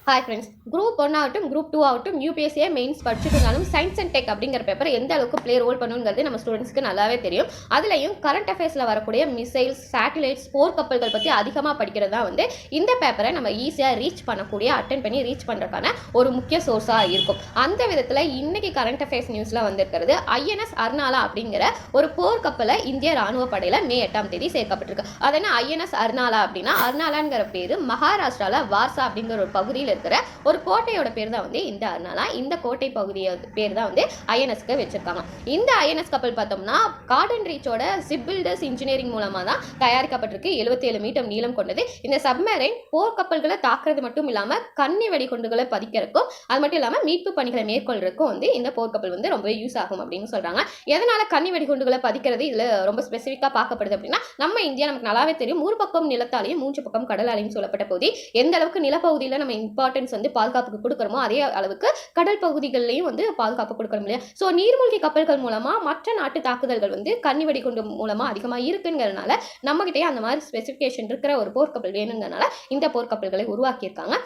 Hi friends, group 1 ஆகட்டும் group 2 ஆகட்டும் யூபிஎஸ்சியை mains படிச்சுட்டு இருந்தாலும் சயின்ஸ் அண்ட் டெக் அப்படிங்கிற பேப்பர் எந்த அளவுக்கு ப்ளே ரோல் பண்ணுங்கிறது நம்ம ஸ்டூடெண்ட்ஸ்க்கு நல்லாவே தெரியும். அதுலேயும் கரண்ட் அஃபேர்ஸில் வரக்கூடிய மிசைல்ஸ், சேட்டலைட்ஸ், போர் கப்பல்கள் பற்றி அதிகமாக படிக்கிறது தான் இந்த பேப்பரை நம்ம ஈஸியாக ரீச் பண்ணக்கூடிய அட்டென்ட் பண்ணி ரீச் பண்ணுறதுக்கான ஒரு முக்கிய சோர்ஸாக இருக்கும். அந்த விதத்தில் இன்னைக்கு கரண்ட் அஃபேர்ஸ் நியூஸில் வந்திருக்கிறது ஐஎன்எஸ் அர்னாலா அப்படிங்கிற ஒரு போர் கப்பலை இந்திய ராணுவ படையில் மே 8ஆம் தேதி சேர்க்கப்பட்டிருக்கு. அது என்ன ஐஎன்எஸ் அர்னாலா அப்படின்னா, அர்னாலாங்கிற பேர் மகாராஷ்டிராவில் வார்சா அப்படிங்கிற ஒரு பகுதியில் இருக்கிற ஒரு கோட்டையோட பேர் தான் இந்த அர்னாலா. இந்த கோட்டை பகுதியோட பேர் தான் ஐஎன்எஸ்க்கு வச்சிருக்காங்க. இந்த ஐஎன்எஸ் கப்பல் பார்த்தோம்னா கார்டன் ரீச்சோட ஷிப் பில்டர்ஸ் இன்ஜினியரிங் மூலமா தான் தயாரிக்கப்பட்டிருக்கு. 77 மீட்டர் நீளம் கொண்டது. இந்த சப்மரைன் போர் கப்பல்களை தாக்குறது மட்டும் இல்லாம கன்னி வெடிகுண்டுகளை பதிக்கிறதுக்கும், அது மட்டும் இல்லாம மீட்பு பணிகளை மேற்கொள்றதுக்கும் இந்த போர் கப்பல் ரொம்ப யூஸ் ஆகும் அப்படின்னு சொல்றாங்க. எதனால கன்னி வெடிகுண்டுகளை பதிக்கிறது இதுல ரொம்ப ஸ்பெசிஃபிக்கா பார்க்கப்படுது அப்படின்னா, நம்ம இந்தியா நமக்கு நல்லாவே தெரியும், 3 பக்கம் நிலத்தாலையும் 3 பக்கம் கடலாலையும் சொல்லப்பட்ட பகுதி. எந்த அளவுக்கு நிலப்பகுதியில் நம்ம இம்பார்ட்டன்ஸ் பாதுகாப்புக்கு கொடுக்கறோமோ அதே அளவுக்கு கடல் பகுதிகளிலையும் பாதுகாப்பு கொடுக்கணும் இல்லையா. ஸோ நீர்மூழ்கி கப்பல்கள் மூலமா மற்ற நாட்டு தாக்குதல்கள் கன்னி வெடிகுண்டு மூலமா அதிகமாக இருக்குங்கிறதுனால நம்ம கிட்டே அந்த மாதிரி ஸ்பெசிஃபிகேஷன் இருக்கிற ஒரு போர்க்கப்பல் வேணுங்கிறதுனால இந்த போர்க்கப்பல்களை உருவாக்கியிருக்காங்க.